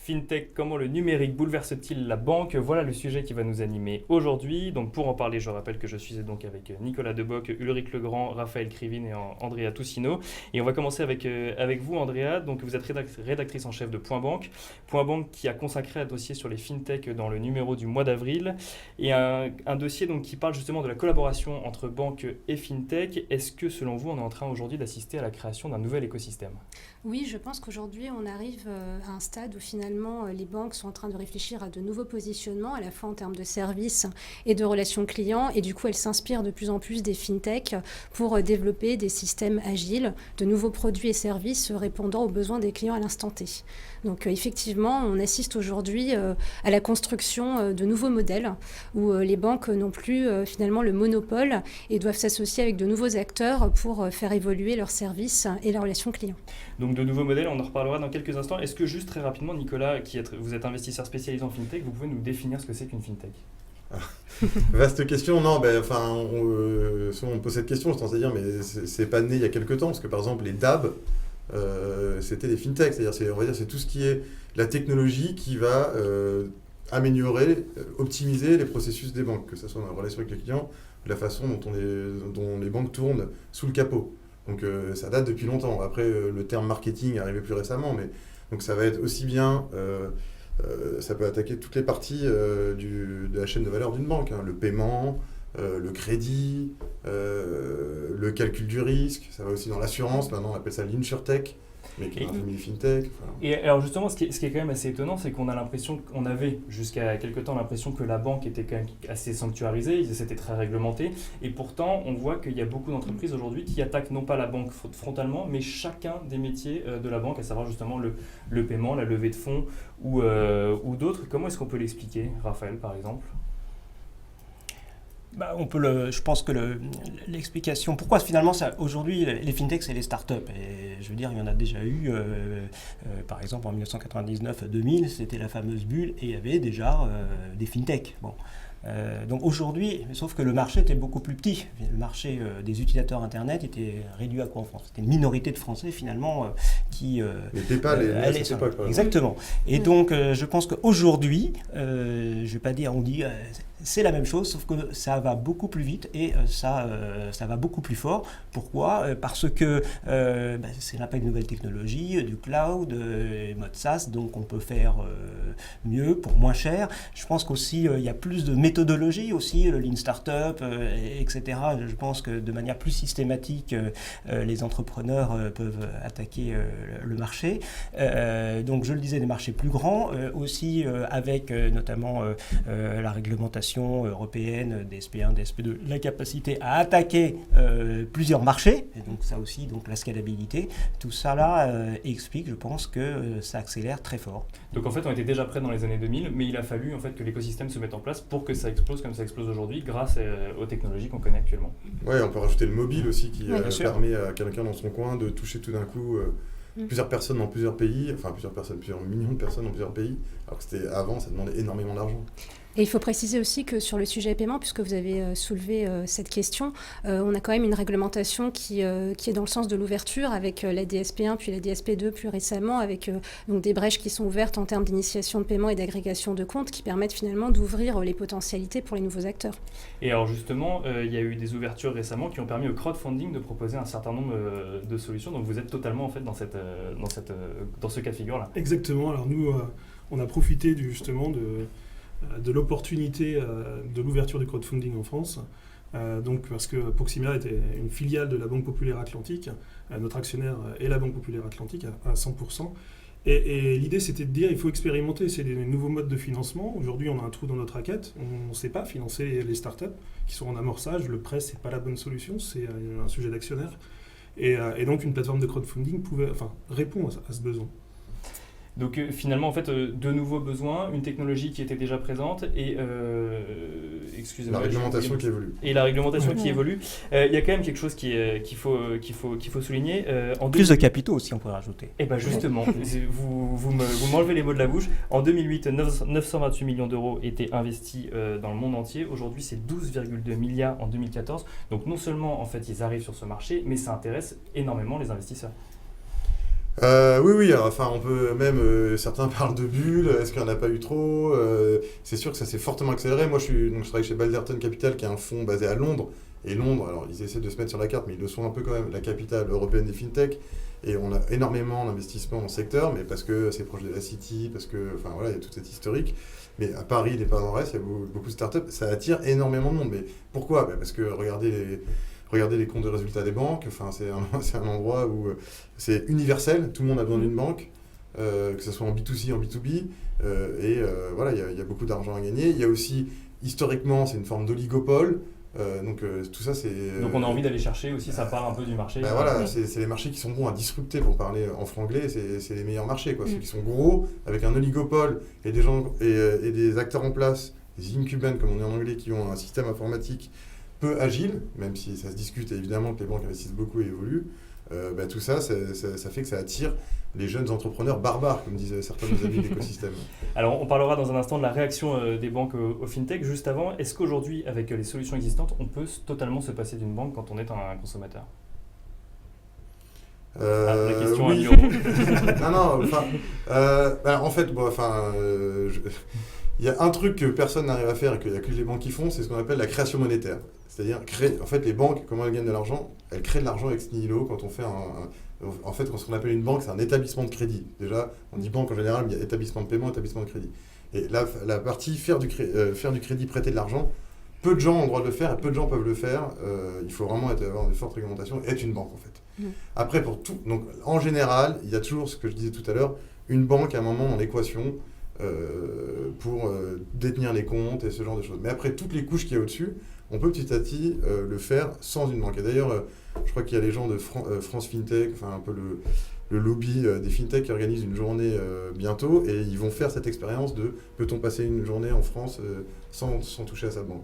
FinTech, comment le numérique bouleverse-t-il la banque? Voilà le sujet qui va nous animer aujourd'hui. Donc pour en parler, je rappelle que je suis donc avec Nicolas Deboc, Ulrich Legrand, Raphaël Krivine et Andrea Toussino. Et on va commencer avec vous, Andrea. Donc vous êtes rédactrice en chef de Point Banque. Point Banque qui a consacré un dossier sur les FinTech dans le numéro du mois d'avril. Et un dossier donc, qui parle justement de la collaboration entre banques et FinTech. Est-ce que selon vous, on est en train aujourd'hui d'assister à la création d'un nouvel écosystème? Oui, je pense qu'aujourd'hui, on arrive à un stade où finalement, les banques sont en train de réfléchir à de nouveaux positionnements, à la fois en termes de services et de relations clients. Et du coup, elles s'inspirent de plus en plus des fintech pour développer des systèmes agiles, de nouveaux produits et services répondant aux besoins des clients à l'instant T. Donc effectivement, on assiste aujourd'hui à la construction de nouveaux modèles où les banques n'ont plus finalement le monopole et doivent s'associer avec de nouveaux acteurs pour faire évoluer leurs services et leurs relations clients. Donc de nouveaux modèles, on en reparlera dans quelques instants. Est-ce que juste très rapidement, Nicolas, vous êtes investisseur spécialisé en FinTech, vous pouvez nous définir ce que c'est qu'une FinTech? Vaste question, non, on pose cette question, je tendance à dire, mais c'est pas né il y a quelques temps, parce que par exemple les DAB, c'était des FinTech, c'est-à-dire c'est tout ce qui est la technologie qui va améliorer, optimiser les processus des banques, que ce soit dans la relation avec les clients, la façon dont les banques tournent sous le capot. Donc ça date depuis longtemps. Après, le terme marketing est arrivé plus récemment, mais donc ça va être aussi bien, ça peut attaquer toutes les parties de la chaîne de valeur d'une banque, hein, le paiement, le crédit, le calcul du risque, ça va aussi dans l'assurance, maintenant on appelle ça l'insurtech, mais qui est un famille fintech. Enfin. Et alors justement, ce qui est quand même assez étonnant, c'est qu'on a l'impression, on avait jusqu'à quelque temps l'impression que la banque était quand même assez sanctuarisée, c'était très réglementé, et pourtant on voit qu'il y a beaucoup d'entreprises aujourd'hui qui attaquent non pas la banque frontalement, mais chacun des métiers de la banque, à savoir justement le paiement, la levée de fonds ou d'autres. Comment est-ce qu'on peut l'expliquer, Raphaël par exemple? Je pense que l'explication, pourquoi finalement aujourd'hui les fintechs c'est les startups, et je veux dire il y en a déjà eu, par exemple en 1999-2000 c'était la fameuse bulle et il y avait déjà des fintechs. Bon. Donc aujourd'hui, sauf que le marché était beaucoup plus petit. Le marché des utilisateurs Internet était réduit à quoi en France? C'était une minorité de Français finalement qui n'était pas à cette époque. Exactement. Et donc je pense qu'aujourd'hui, je ne vais pas dire, on dit c'est la même chose, sauf que ça va beaucoup plus vite et ça va beaucoup plus fort. Pourquoi? Parce que c'est l'impact de nouvelles technologies, du cloud, mode SaaS, donc on peut faire mieux pour moins cher. Je pense qu'aussi il y a plus de méthodologie aussi, le Lean Startup, etc. Je pense que de manière plus systématique, les entrepreneurs peuvent attaquer le marché. Donc je le disais, des marchés plus grands, aussi avec notamment la réglementation européenne des SP1, des SP2, la capacité à attaquer plusieurs marchés, et donc ça aussi, donc la scalabilité, tout ça là explique, je pense, que ça accélère très fort. Donc en fait, on était déjà prêt dans les années 2000, mais il a fallu en fait que l'écosystème se mette en place pour que ça explose comme ça explose aujourd'hui, grâce aux technologies qu'on connaît actuellement. Ouais, on peut rajouter le mobile aussi qui permet à quelqu'un dans son coin de toucher tout d'un coup plusieurs personnes dans plusieurs pays, plusieurs millions de personnes dans plusieurs pays, alors que avant, ça demandait énormément d'argent. Et il faut préciser aussi que sur le sujet paiement, puisque vous avez soulevé cette question, on a quand même une réglementation qui est dans le sens de l'ouverture avec la DSP1 puis la DSP2 plus récemment, avec donc des brèches qui sont ouvertes en termes d'initiation de paiement et d'agrégation de comptes qui permettent finalement d'ouvrir les potentialités pour les nouveaux acteurs. Et alors justement, il y a eu des ouvertures récemment qui ont permis au crowdfunding de proposer un certain nombre de solutions. Donc vous êtes totalement en fait dans ce cas de figure-là. Exactement. Alors nous, on a profité justement de l'opportunité de l'ouverture du crowdfunding en France. Donc parce que Proximia était une filiale de la Banque Populaire Atlantique, notre actionnaire est la Banque Populaire Atlantique à 100%. Et l'idée c'était de dire il faut expérimenter, c'est des nouveaux modes de financement. Aujourd'hui on a un trou dans notre raquette, on ne sait pas financer les startups qui sont en amorçage, le prêt c'est pas la bonne solution, c'est un sujet d'actionnaire. Et donc une plateforme de crowdfunding répond à ce besoin. Donc finalement, en fait, de nouveaux besoins, une technologie qui était déjà présente et la réglementation qui évolue. Et la réglementation qui évolue. Il y a quand même quelque chose qu'il faut souligner. Plus de capitaux aussi, on pourrait rajouter. Et bien justement, vous m'enlevez les mots de la bouche. En 2008, 928 millions d'euros étaient investis dans le monde entier. Aujourd'hui, c'est 12,2 milliards en 2014. Donc non seulement, en fait, ils arrivent sur ce marché, mais ça intéresse énormément les investisseurs. Oui, enfin on peut même, certains parlent de bulles, est-ce qu'il n'y en a pas eu trop c'est sûr que ça s'est fortement accéléré. Moi je travaille chez Balderton Capital qui est un fonds basé à Londres, et Londres, alors ils essaient de se mettre sur la carte, mais ils le sont un peu quand même, la capitale européenne des fintech, et on a énormément d'investissements dans le secteur, mais parce que c'est proche de la City, parce que, enfin voilà, il y a toute cette historique. Mais à Paris, il n'est pas dans le reste, il y a beaucoup de startups, ça attire énormément de monde. Mais pourquoi ? Parce que regardez les comptes de résultats des banques, enfin, c'est un endroit où c'est universel, tout le monde a besoin d'une banque, que ce soit en B2C, en B2B, voilà, il y a beaucoup d'argent à gagner. Il y a aussi, historiquement, c'est une forme d'oligopole, donc tout ça c'est... Donc on a envie d'aller chercher aussi, ça part un peu du marché. Voilà, c'est les marchés qui sont bons à disrupter, pour parler en franglais, c'est les meilleurs marchés, quoi. Ceux qui sont gros, avec un oligopole, et des gens et des acteurs en place, des incumbents comme on dit en anglais, qui ont un système informatique peu agile, même si ça se discute, et évidemment que les banques investissent beaucoup et évoluent, tout ça fait que ça attire les jeunes entrepreneurs barbares, comme disaient certains de nos amis de l'écosystème. Alors, on parlera dans un instant de la réaction des banques au fintech. Juste avant, est-ce qu'aujourd'hui, avec les solutions existantes, on peut totalement se passer d'une banque quand on est un consommateur ? La question oui. Non, enfin, en fait, il y a un truc que personne n'arrive à faire et qu'il n'y a que les banques qui font, c'est ce qu'on appelle la création monétaire. C'est-à-dire, en fait, les banques, comment elles gagnent de l'argent ? Elles créent de l'argent ex nihilo quand on fait en fait, ce qu'on appelle une banque, c'est un établissement de crédit. Déjà, on dit banque en général, mais il y a établissement de paiement, établissement de crédit. Et là, la partie faire du crédit, prêter de l'argent, peu de gens ont le droit de le faire et peu de gens peuvent le faire. Il faut vraiment avoir de fortes réglementations et être une banque, en fait. Après, pour tout, donc en général, il y a toujours ce que je disais tout à l'heure, une banque à un moment dans l'équation pour détenir les comptes et ce genre de choses. Mais après, toutes les couches qu'il y a au-dessus, on peut petit à petit le faire sans une banque. Et d'ailleurs, je crois qu'il y a les gens de France FinTech, enfin un peu le lobby des FinTech qui organise une journée bientôt, et ils vont faire cette expérience de peut-on passer une journée en France sans toucher à sa banque.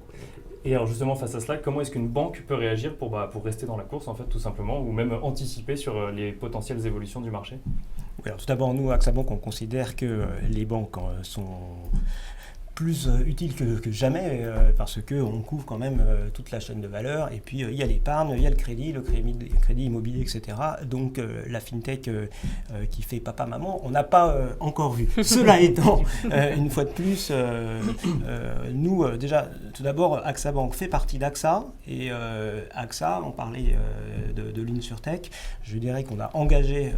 Et alors justement, face à cela, comment est-ce qu'une banque peut réagir pour rester dans la course, en fait, tout simplement, ou même anticiper sur les potentielles évolutions du marché ? Alors, tout d'abord, nous, à AXA Bank, on considère que les banques sont plus utiles que jamais parce qu'on couvre quand même toute la chaîne de valeur, et puis il y a l'épargne, il y a le crédit immobilier, etc. Donc la fintech qui fait papa-maman, on n'a pas encore vu. Cela étant, une fois de plus, nous, déjà, tout d'abord, AXA Bank fait partie d'AXA, et AXA, on parlait de l'InsurTech, je dirais qu'on a engagé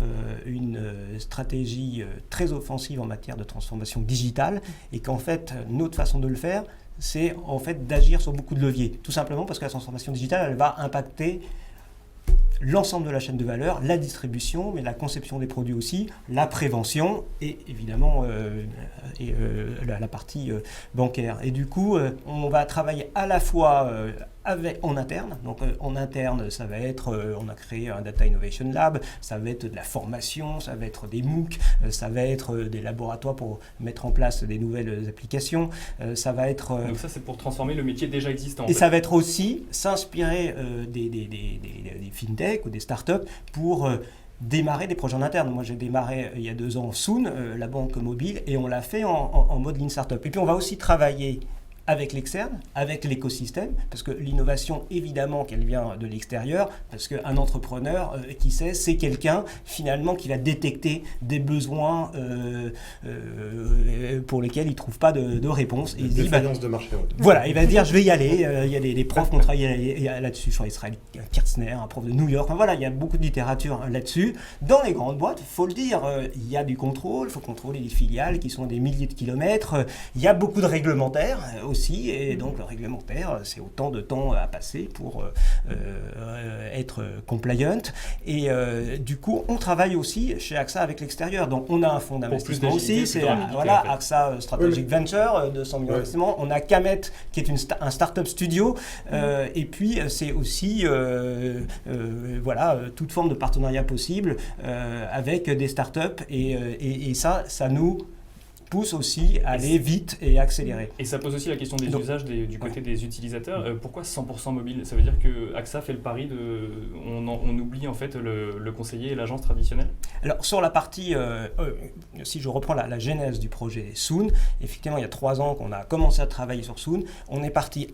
une stratégie très offensive en matière de transformation digitale, et qu'en fait, notre façon de le faire, c'est en fait d'agir sur beaucoup de leviers. Tout simplement parce que la transformation digitale, elle va impacter l'ensemble de la chaîne de valeur, la distribution, mais la conception des produits aussi, la prévention et évidemment la partie bancaire. Et du coup, on va travailler à la fois en interne. Donc en interne, ça va être, on a créé un Data Innovation Lab, ça va être de la formation, ça va être des MOOC, ça va être des laboratoires pour mettre en place des nouvelles applications, ça va être... Donc ça, c'est pour transformer le métier déjà existant. Et ça va être aussi s'inspirer des fintech ou des startups pour... démarrer des projets en interne. Moi, j'ai démarré il y a 2 ans Soon, la banque mobile, et on l'a fait en mode Lean Startup. Et puis, on va aussi travailler avec l'externe, avec l'écosystème, parce que l'innovation, évidemment, qu'elle vient de l'extérieur, parce qu'un entrepreneur, qui sait, c'est quelqu'un, finalement, qui va détecter des besoins pour lesquels il ne trouve pas de réponse. Des défaillances de marché. Ouais. Voilà, il va dire, je vais y aller. Il y a des profs qui ont travaillé là-dessus, je crois Israël Kirzner, un prof de New York. Enfin, voilà, il y a beaucoup de littérature là-dessus. Dans les grandes boîtes, il faut le dire, il y a du contrôle, il faut contrôler les filiales qui sont à des milliers de kilomètres. Il y a beaucoup de réglementaires aussi, et donc le réglementaire, c'est autant de temps à passer pour être compliant. Et du coup, on travaille aussi chez AXA avec l'extérieur. Donc, on a un fonds d'investissement aussi, c'est AXA Strategic Venture, 200 millions d'investissements. On a Camet, qui est un startup studio, et puis c'est aussi toute forme de partenariat possible avec des startups, et ça nous pousse aussi à aller vite et accélérer. Et ça pose aussi la question des Donc, usages du côté des utilisateurs. Pourquoi 100% mobile? Ça veut dire que AXA fait le pari on oublie en fait le conseiller et l'agence traditionnelle? Alors sur la partie, si je reprends la genèse du projet Soon, effectivement il y a 3 ans qu'on a commencé à travailler sur Soon. On est parti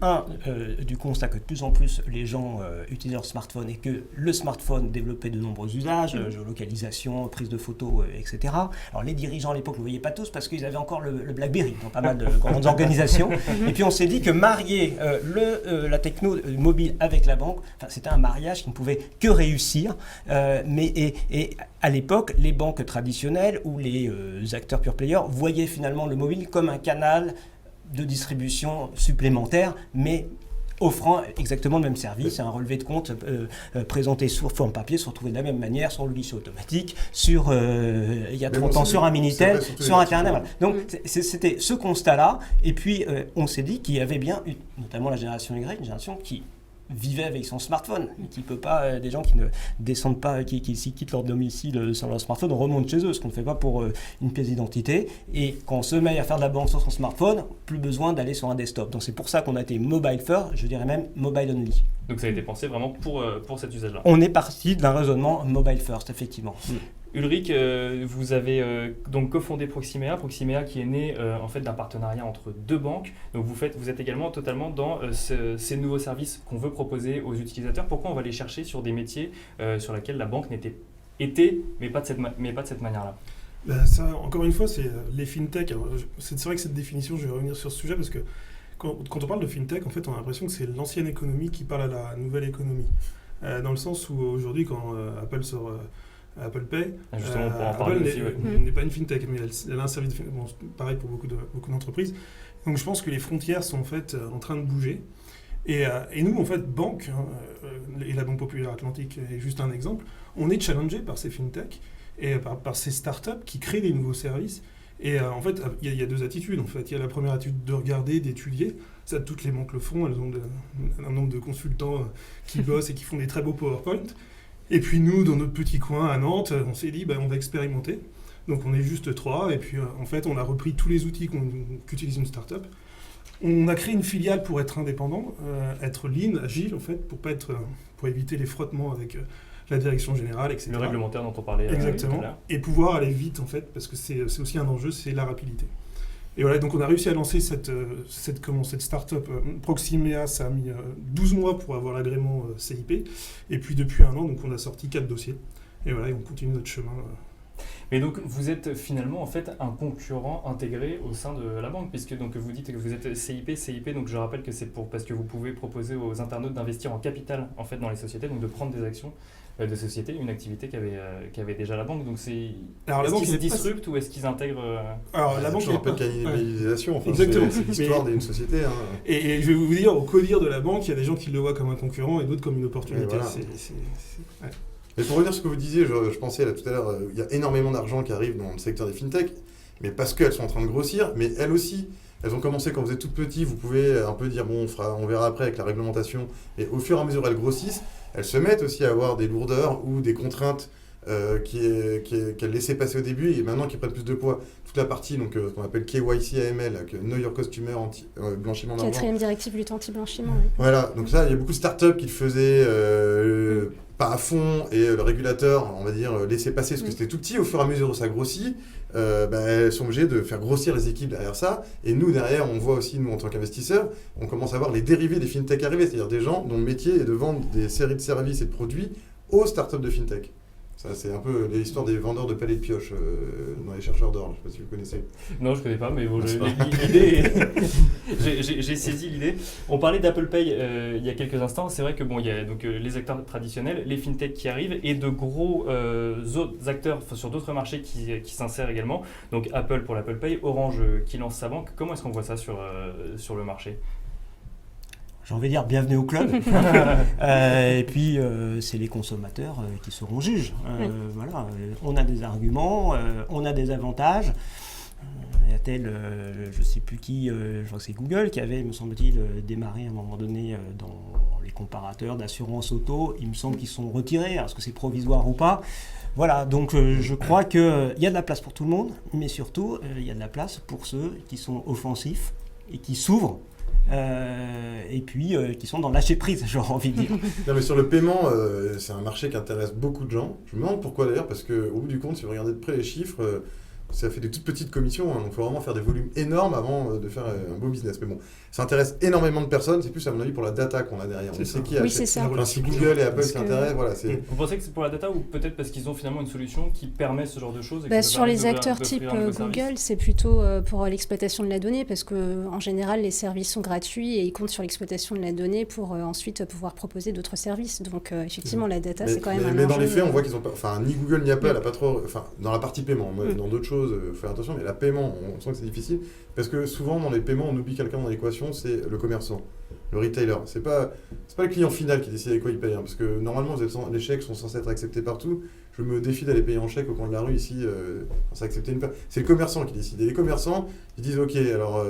du constat que de plus en plus les gens utilisent leur smartphone et que le smartphone développait de nombreux usages, géolocalisation, prise de photos, etc. Alors les dirigeants à l'époque ne le voyaient pas tous parce qu'ils avaient encore le BlackBerry dans pas mal de grandes organisations. Et puis on s'est dit que marier la techno mobile avec la banque, c'était un mariage qui ne pouvait que réussir. Et à l'époque, les banques traditionnelles ou les acteurs pure players voyaient finalement le mobile comme un canal de distribution supplémentaire, mais offrant exactement le même service, un relevé de compte présenté sous forme papier, se retrouver de la même manière sur le guichet automatique, il y a 30 ans sur un Minitel, sur Internet. Voilà. Donc c'était ce constat-là, et puis on s'est dit qu'il y avait bien, notamment la génération Y, une génération qui vivait avec son smartphone, qui peut pas, des gens qui ne descendent pas, qui quittent leur domicile sans leur smartphone, remontent chez eux, ce qu'on ne fait pas pour une pièce d'identité. Et quand on se met à faire de la banque sur son smartphone, plus besoin d'aller sur un desktop. Donc c'est pour ça qu'on a été mobile first, je dirais même mobile only. Donc ça a été pensé vraiment pour cet usage-là. On est parti d'un raisonnement mobile first, effectivement. Ulrich, vous avez donc cofondé Proximea qui est né en fait d'un partenariat entre 2 banques. Donc vous êtes également totalement dans ces nouveaux services qu'on veut proposer aux utilisateurs. Pourquoi on va les chercher sur des métiers sur lesquels la banque était, mais pas de cette manière-là? Ça, encore une fois, c'est les fintech. Alors, c'est vrai que cette définition, je vais revenir sur ce sujet parce que quand on parle de fintech, en fait, on a l'impression que c'est l'ancienne économie qui parle à la nouvelle économie. Dans le sens où aujourd'hui, quand Apple sort Apple Pay, justement, pour en parler Apple aussi, n'est pas une fintech, mais elle a un service pareil pour beaucoup d'entreprises. Donc je pense que les frontières sont en fait en train de bouger. Et nous, en fait, banque, et la Banque Populaire Atlantique est juste un exemple, on est challengé par ces fintech et par ces startups qui créent des nouveaux services. Et en fait, il y a 2 attitudes. En fait, il y a la première attitude de regarder, d'étudier. Ça, toutes les banques le font. Elles ont un nombre de consultants qui bossent et qui font des très beaux PowerPoint. Et puis nous, dans notre petit coin à Nantes, on s'est dit, on va expérimenter. Donc on est juste 3. Et puis en fait, on a repris tous les outils qu'utilise une startup. On a créé une filiale pour être indépendant, être lean, agile en fait, pour éviter les frottements avec la direction générale, etc. Le réglementaire dont on parlait exactement, tout à l'heure. Et pouvoir aller vite en fait, parce que c'est aussi un enjeu, c'est la rapidité. Et voilà, donc on a réussi à lancer cette start-up. Proximea, ça a mis 12 mois pour avoir l'agrément CIP. Et puis depuis 1 an, donc on a sorti 4 dossiers. Et voilà, et on continue notre chemin. Mais donc vous êtes finalement en fait un concurrent intégré au sein de la banque, puisque donc vous dites que vous êtes CIP, donc je rappelle que c'est parce que vous pouvez proposer aux internautes d'investir en capital en fait dans les sociétés, donc de prendre des actions de sociétés, une activité qu'avait déjà la banque. Donc est-ce qu'ils se disruptent ou est-ce qu'ils intègrent Alors la banque, c'est un peu de cannibalisation. Enfin, exactement. C'est l'histoire d'une société. Hein. Et je vais vous dire, au codir de la banque, il y a des gens qui le voient comme un concurrent et d'autres comme une opportunité. Voilà. Ouais. Mais pour revenir à ce que vous disiez, je pensais là tout à l'heure, il y a énormément d'argent qui arrive dans le secteur des fintech, mais parce qu'elles sont en train de grossir, mais elles aussi, elles ont commencé quand vous êtes tout petit, vous pouvez un peu dire on verra après avec la réglementation, et au fur et à mesure elles grossissent, elles se mettent aussi à avoir des lourdeurs ou des contraintes qu'elles laissaient passer au début et maintenant qui prennent plus de poids. Toute la partie donc, qu'on appelle KYC AML, Know Your Customer, blanchiment d'argent. 4e directive lutte anti-blanchiment. Oui. Voilà, donc là il y a beaucoup de startups qui le faisaient pas à fond et le régulateur, on va dire, laissait passer parce que c'était tout petit. Au fur et à mesure où ça grossit, elles sont obligées de faire grossir les équipes derrière ça. Et nous, derrière, on voit aussi, nous, en tant qu'investisseurs, on commence à voir les dérivés des fintech arriver, c'est-à-dire des gens dont le métier est de vendre des séries de services et de produits aux startups de fintech. Ça, c'est un peu l'histoire des vendeurs de palais de pioche dans les chercheurs d'or. Je ne sais pas si vous connaissez. Non, je ne connais pas, mais bon, l'idée, j'ai saisi l'idée. On parlait d'Apple Pay il y a quelques instants. C'est vrai que il y a donc les acteurs traditionnels, les fintechs qui arrivent et de gros autres acteurs sur d'autres marchés qui s'insèrent également. Donc Apple pour l'Apple Pay, Orange qui lance sa banque. Comment est-ce qu'on voit ça sur le marché ? J'ai envie de dire bienvenue au club. Et puis c'est les consommateurs qui seront juges. Voilà, on a des arguments, on a des avantages. Il y a tel, je ne sais plus qui, je crois que c'est Google qui avait, me semble-t-il, démarré à un moment donné dans les comparateurs d'assurance auto. Il me semble qu'ils sont retirés. Est-ce que c'est provisoire ou pas ? Voilà, donc je crois qu'il y a de la place pour tout le monde, mais surtout, il y a de la place pour ceux qui sont offensifs et qui s'ouvrent, et puis qui sont dans le lâcher-prise, j'aurais envie de dire. Non, mais sur le paiement, c'est un marché qui intéresse beaucoup de gens. Je me demande pourquoi d'ailleurs, parce qu'au bout du compte, si vous regardez de près les chiffres, ça fait des toutes petites commissions, hein, donc il faut vraiment faire des volumes énormes avant de faire un beau business. Mais bon, ça intéresse énormément de personnes, c'est plus à mon avis pour la data qu'on a derrière. C'est On sait ça. qui Oui, achète. c'est ça. Enfin, si Google et Apple Parce que- s'intéressent, voilà, c'est... Vous pensez que c'est pour la data ou peut-être parce qu'ils ont finalement une solution qui permet ce genre de choses et qui Bah, peut sur les permettre acteurs d'offrir type un nouveau service Google, c'est plutôt pour l'exploitation de la donnée parce que en général, les services sont gratuits et ils comptent sur l'exploitation de la donnée pour ensuite pouvoir proposer d'autres services. Donc effectivement, la data, c'est quand même un mais dans enjeu, les faits, on voit qu'ils ont pas... Enfin, ni Google ni Apple a pas trop... Enfin, dans la partie paiement, moi, Mm. dans d'autres choses, faut faire attention, mais la paiement, on sent que c'est difficile, parce que souvent, dans les paiements, on oublie quelqu'un dans l'équation, c'est le commerçant, le retailer. C'est pas le client final qui décide avec quoi il paye, hein, parce que normalement, les chèques sont censés être acceptés partout. Je me défie d'aller payer en chèque au coin de la rue ici, c'est accepté c'est le commerçant qui décide. Et les commerçants, ils disent, ok, alors,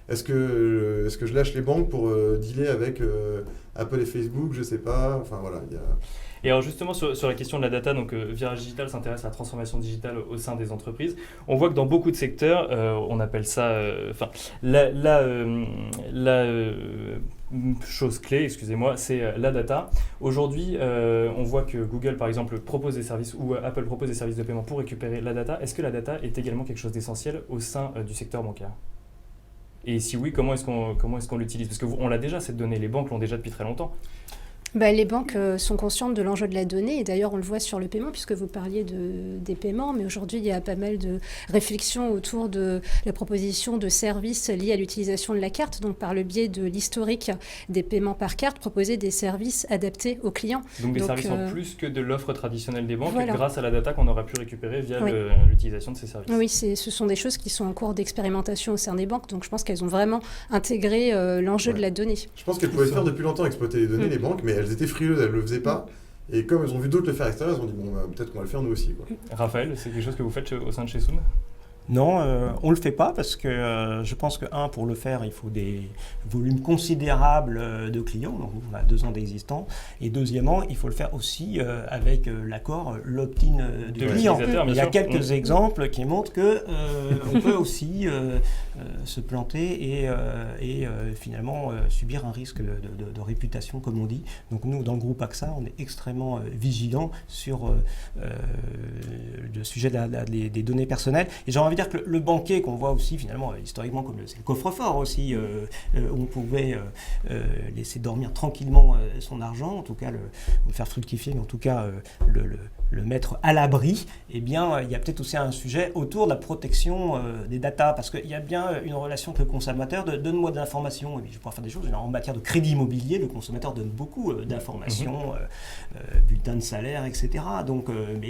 est-ce que je lâche les banques pour dealer avec Apple et Facebook, je sais pas, enfin voilà, il y a... Et alors justement sur la question de la data, donc Virage Digital s'intéresse à la transformation digitale au sein des entreprises. On voit que dans beaucoup de secteurs, on appelle ça, chose clé, excusez-moi, c'est la data. Aujourd'hui, on voit que Google par exemple propose des services ou Apple propose des services de paiement pour récupérer la data. Est-ce que la data est également quelque chose d'essentiel au sein du secteur bancaire ? Et si oui, comment est-ce qu'on l'utilise ? Parce qu'on l'a déjà cette donnée, les banques l'ont déjà depuis très longtemps. Les banques sont conscientes de l'enjeu de la donnée et d'ailleurs on le voit sur le paiement puisque vous parliez des paiements, mais aujourd'hui il y a pas mal de réflexions autour de la proposition de services liés à l'utilisation de la carte, donc par le biais de l'historique des paiements par carte, proposer des services adaptés aux clients. Donc des services en plus que de l'offre traditionnelle des banques, Voilà. grâce à la data qu'on aura pu récupérer via Oui. l'utilisation de ces services. Oui, ce sont des choses qui sont en cours d'expérimentation au sein des banques, donc je pense qu'elles ont vraiment intégré l'enjeu Ouais. de la donnée. Je pense qu'elles pouvaient le faire depuis longtemps, exploiter les données, les banques, mais elles étaient frileuses, elles le faisaient pas. Et comme elles ont vu d'autres le faire extérieur, elles ont dit bon, peut-être qu'on va le faire nous aussi, quoi. Raphaël, c'est quelque chose que vous faites au sein de chez Soon ? Non, on ne le fait pas parce que je pense que, pour le faire, il faut des volumes considérables de clients, donc on a 2 ans d'existence, et deuxièmement, il faut le faire aussi avec l'accord, l'opt-in du De client. l'utilisateur, bien Il y a sûr. quelques exemples qui montrent que on peut aussi se planter et finalement subir un risque de réputation, comme on dit. Donc nous, dans le groupe AXA, on est extrêmement vigilants sur le sujet des données personnelles. Et j'ai envie de dire que le banquier qu'on voit aussi finalement historiquement comme c'est le coffre-fort aussi, où on pouvait laisser dormir tranquillement son argent, en tout cas le faire fructifier, mais en tout cas le mettre à l'abri, eh bien, il y a peut-être aussi un sujet autour de la protection des datas, parce qu'il y a bien une relation avec le consommateur de donne-moi de l'information, et puis je pourrais faire des choses. En matière de crédit immobilier, le consommateur donne beaucoup d'informations, bulletins de salaire, etc. Donc,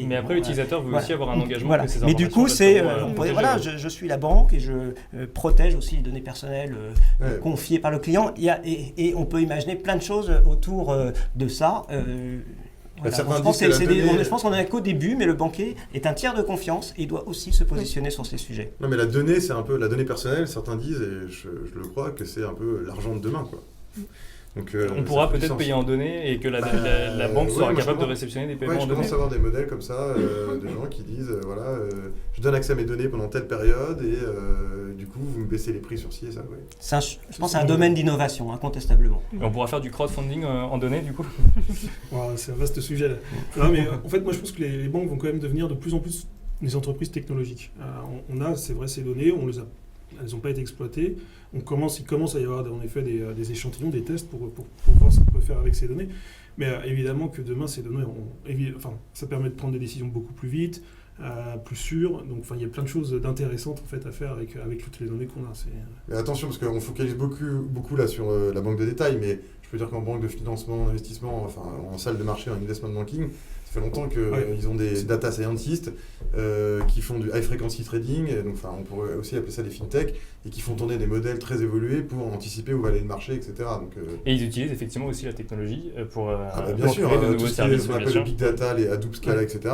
mais après, l'utilisateur veut aussi avoir un engagement. Voilà. Que ces Mais du coup, informations c'est, je suis la banque et je protège aussi les données personnelles confiées par le client. Et on peut imaginer plein de choses autour de ça. Voilà. Je pense qu'on est qu'au début, mais le banquier est un tiers de confiance et doit aussi se positionner sur ces sujets. Non, mais la donnée, c'est un peu la donnée personnelle. Certains disent, et je le crois, que c'est un peu l'argent de demain, quoi. Donc, on pourra peut-être payer en données et que la banque sera capable de réceptionner des paiements en données. Je commence à avoir des modèles comme ça, de gens qui disent, je donne accès à mes données pendant telle période et du coup, vous me baissez les prix sur ci et ça. Ouais. Je pense que c'est un domaine d'innovation, incontestablement. Et on pourra faire du crowdfunding en données, du coup. C'est un vaste sujet, là. Non, mais en fait, moi, je pense que les banques vont quand même devenir de plus en plus des entreprises technologiques. On a, c'est vrai, ces données, elles n'ont pas été exploitées. Il commence à y avoir en effet des échantillons, des tests pour voir ce qu'on peut faire avec ces données. Mais évidemment que demain, ces données, ça permet de prendre des décisions beaucoup plus vite, plus sûres. Donc il y a plein de choses d'intéressantes en fait, à faire avec toutes les données qu'on a. Mais attention, parce qu'on focalise beaucoup là sur la banque de détail, mais je peux dire qu'en banque de financement, d'investissement, en salle de marché, en investment banking, ça fait longtemps qu'ils ont des data scientists qui font du high frequency trading, et donc on pourrait aussi appeler ça des fintech, et qui font tourner des modèles très évolués pour anticiper où va aller le marché, etc. Donc, et ils utilisent effectivement aussi la technologie pour bien sûr, créer de nouveaux services. Ce qu'on appelle le big data, les Hadoop, Scala, etc.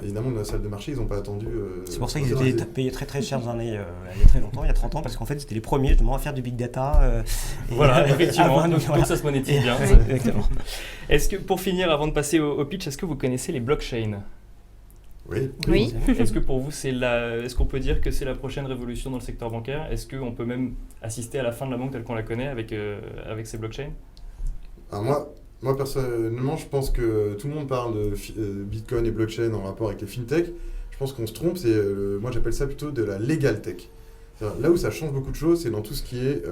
Évidemment, dans la salle de marché, ils n'ont pas attendu. C'est pour ça qu'ils étaient payés très très cher il y a très longtemps, il y a 30 ans, parce qu'en fait c'était les premiers justement à faire du big data. Voilà, effectivement, donc ça se monétise bien. Exactement. Est-ce que, pour finir, avant de passer au pitch, est-ce que vous connaissez les blockchains ? Oui. Oui. Est-ce que pour vous, est-ce qu'on peut dire que c'est la prochaine révolution dans le secteur bancaire? Est-ce qu'on peut même assister à la fin de la banque telle qu'on la connaît avec ces blockchains? Alors moi, personnellement, je pense que tout le monde parle de Bitcoin et blockchain en rapport avec les fintech. Je pense qu'on se trompe, moi j'appelle ça plutôt de la legal tech. C'est-à-dire, là où ça change beaucoup de choses, c'est dans tout ce qui est,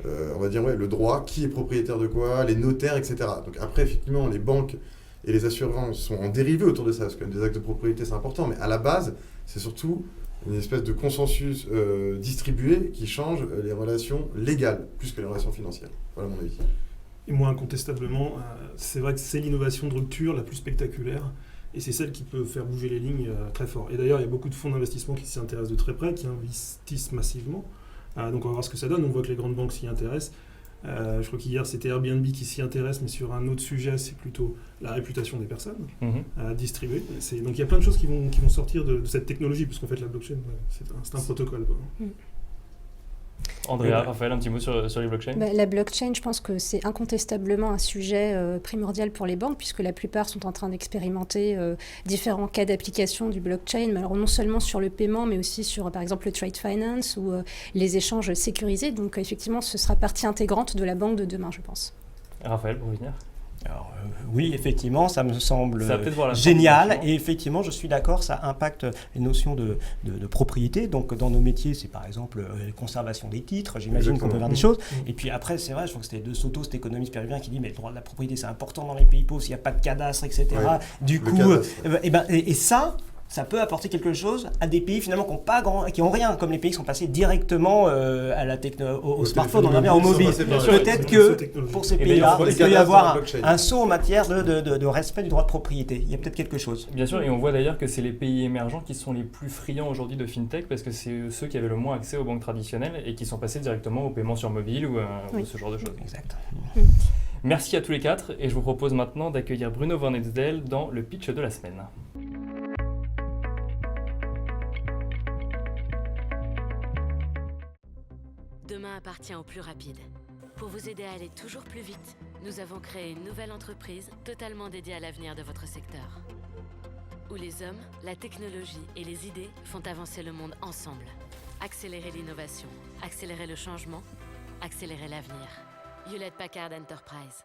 on va dire, le droit, qui est propriétaire de quoi, les notaires, etc. Donc après, effectivement, les banques et les assurances sont en dérivé autour de ça, parce que des actes de propriété, c'est important, mais à la base, c'est surtout une espèce de consensus distribué qui change les relations légales, plus que les relations financières. Voilà mon avis. Et moi, incontestablement, c'est vrai que c'est l'innovation de rupture la plus spectaculaire. Et c'est celle qui peut faire bouger les lignes très fort. Et d'ailleurs, il y a beaucoup de fonds d'investissement qui s'y intéressent de très près, qui investissent massivement. Donc on va voir ce que ça donne. On voit que les grandes banques s'y intéressent. Je crois qu'hier, c'était Airbnb qui s'y intéresse, mais sur un autre sujet, c'est plutôt la réputation des personnes à distribuer. Donc il y a plein de choses qui vont sortir de cette technologie, puisqu'en fait, la blockchain, c'est un protocole, quoi. Andrea, Raphaël, un petit mot sur les blockchains? La blockchain, je pense que c'est incontestablement un sujet primordial pour les banques, puisque la plupart sont en train d'expérimenter différents cas d'application du blockchain, alors non seulement sur le paiement, mais aussi sur, par exemple, le trade finance ou les échanges sécurisés. Donc, effectivement, ce sera partie intégrante de la banque de demain, je pense. Raphaël, pour venir. Alors, oui, effectivement, ça me semble Ça va peut-être voir la génial. fin du Et effectivement, je suis d'accord, ça impacte les notions de propriété. Donc, dans nos métiers, c'est par exemple conservation des titres. J'imagine qu'on peut faire des choses. Et puis après, c'est vrai, je crois que c'était De Soto, cet économiste péruvien, qui dit mais le droit de la propriété, c'est important dans les pays pauvres, s'il n'y a pas de cadastre, etc. Ouais, du coup, et ça peut apporter quelque chose à des pays finalement qui n'ont rien, comme les pays qui sont passés directement à la au smartphone, on revient au mobile. Peut-être que pour ces pays-là, il peut y avoir un saut en matière de respect du droit de propriété. Il y a peut-être quelque chose. Bien sûr, et on voit d'ailleurs que c'est les pays émergents qui sont les plus friands aujourd'hui de fintech, parce que c'est ceux qui avaient le moins accès aux banques traditionnelles et qui sont passés directement au paiement sur mobile ou ce genre de choses. Exact. Merci à tous les quatre, et je vous propose maintenant d'accueillir Bruno Van Etsdel dans le pitch de la semaine. Demain appartient aux plus rapides. Pour vous aider à aller toujours plus vite, nous avons créé une nouvelle entreprise totalement dédiée à l'avenir de votre secteur. Où les hommes, la technologie et les idées font avancer le monde ensemble. Accélérer l'innovation, accélérer le changement, accélérer l'avenir. Hewlett Packard Enterprise.